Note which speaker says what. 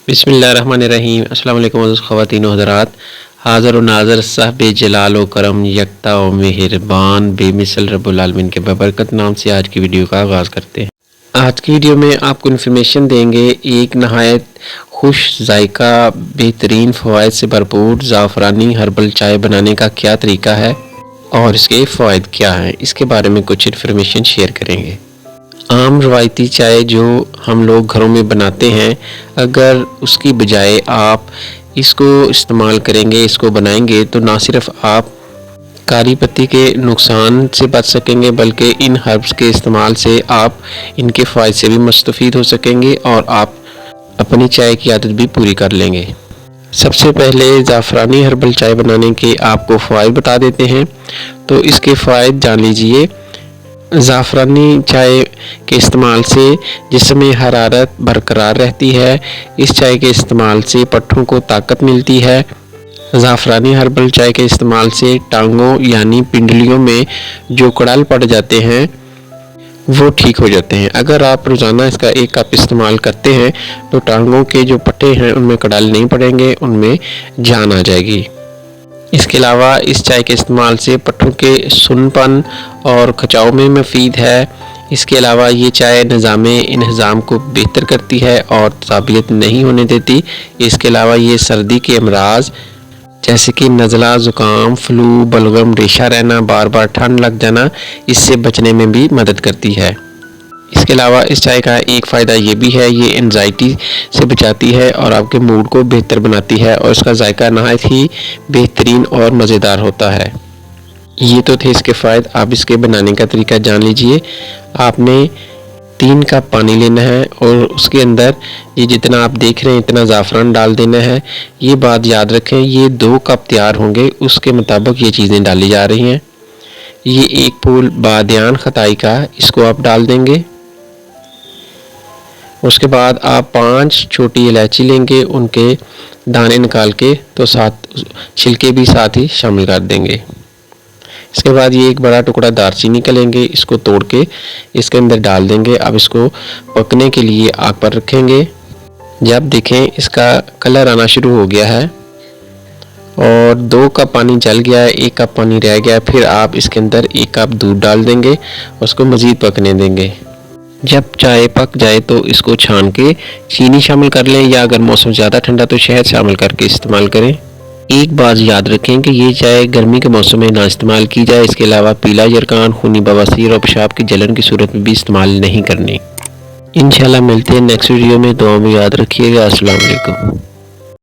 Speaker 1: بسم اللہ الرحمن الرحیم۔ السلام علیکم عزیز خواتین و حضرات، حاضر و ناظر صاحب جلال و کرم یکتا و مہربان بے مثل رب العالمین کے ببرکت نام سے آج کی ویڈیو کا آغاز کرتے ہیں۔ آج کی ویڈیو میں آپ کو انفارمیشن دیں گے ایک نہایت خوش ذائقہ بہترین فوائد سے بھرپور زعفرانی ہربل چائے بنانے کا کیا طریقہ ہے اور اس کے فوائد کیا ہیں، اس کے بارے میں کچھ انفارمیشن شیئر کریں گے۔ عام روایتی چائے جو ہم لوگ گھروں میں بناتے ہیں، اگر اس کی بجائے آپ اس کو استعمال کریں گے، اس کو بنائیں گے، تو نہ صرف آپ کاری پتی کے نقصان سے بچ سکیں گے بلکہ ان ہربس کے استعمال سے آپ ان کے فوائد سے بھی مستفید ہو سکیں گے اور آپ اپنی چائے کی عادت بھی پوری کر لیں گے۔ سب سے پہلے زعفرانی ہربل چائے بنانے کے آپ کو فوائد بتا دیتے ہیں، تو اس کے فوائد جان لیجئے۔ زعفرانی چائے کے استعمال سے جسم میں حرارت برقرار رہتی ہے۔ اس چائے کے استعمال سے پٹھوں کو طاقت ملتی ہے۔ زعفرانی ہربل چائے کے استعمال سے ٹانگوں یعنی پنڈلیوں میں جو کڑال پڑ جاتے ہیں وہ ٹھیک ہو جاتے ہیں۔ اگر آپ روزانہ اس کا 1 کپ استعمال کرتے ہیں تو ٹانگوں کے جو پٹھے ہیں ان میں کڑال نہیں پڑیں گے، ان میں جان آ جائے گی۔ اس کے علاوہ اس چائے کے استعمال سے پٹھوں کے سن پن اور کھچاؤ میں مفید ہے۔ اس کے علاوہ یہ چائے نظام انہضام کو بہتر کرتی ہے اور تعبیت نہیں ہونے دیتی۔ اس کے علاوہ یہ سردی کے امراض جیسے کہ نزلہ، زکام، فلو، بلغم، ریشہ رہنا، بار بار ٹھنڈ لگ جانا، اس سے بچنے میں بھی مدد کرتی ہے۔ اس کے علاوہ اس چائے کا ایک فائدہ یہ بھی ہے، یہ انزائٹی سے بچاتی ہے اور آپ کے موڈ کو بہتر بناتی ہے اور اس کا ذائقہ نہایت ہی بہترین اور مزیدار ہوتا ہے۔ یہ تو تھے اس کے فوائد۔ آپ اس کے بنانے کا طریقہ جان لیجئے۔ آپ نے 3 کپ پانی لینا ہے اور اس کے اندر یہ جتنا آپ دیکھ رہے ہیں اتنا زعفران ڈال دینا ہے۔ یہ بات یاد رکھیں، یہ 2 کپ تیار ہوں گے، اس کے مطابق یہ چیزیں ڈالی جا رہی ہیں۔ یہ 1 پھول بادیان خطائی کا، اس کو آپ ڈال دیں گے۔ اس کے بعد آپ 5 چھوٹی الائچی لیں گے، ان کے دانے نکال کے تو ساتھ چھلکے بھی ساتھ ہی شامل کر دیں گے۔ اس کے بعد یہ 1 بڑا ٹکڑا دارچینی کا لیں گے، اس کو توڑ کے اس کے اندر ڈال دیں گے۔ اب اس کو پکنے کے لیے آگ پر رکھیں گے۔ جب دیکھیں اس کا کلر آنا شروع ہو گیا ہے اور 2 کپ پانی جل گیا ہے، 1 کپ پانی رہ گیا ہے، پھر آپ اس کے اندر 1 کپ دودھ ڈال دیں گے، اس کو مزید پکنے دیں گے۔ جب چائے پک جائے تو اس کو چھان کے چینی شامل کر لیں یا اگر موسم زیادہ ٹھنڈا تو شہد شامل کر کے استعمال کریں۔ ایک بات یاد رکھیں کہ یہ چائے گرمی کے موسم میں نہ استعمال کی جائے۔ اس کے علاوہ پیلا یرقان، خونی بواسیر اور پیشاب کی جلن کی صورت میں بھی استعمال نہیں کرنی۔ انشاءاللہ ملتے ہیں نیکسٹ ویڈیو میں، دعاؤں میں یاد رکھیے گا۔ السلام علیکم۔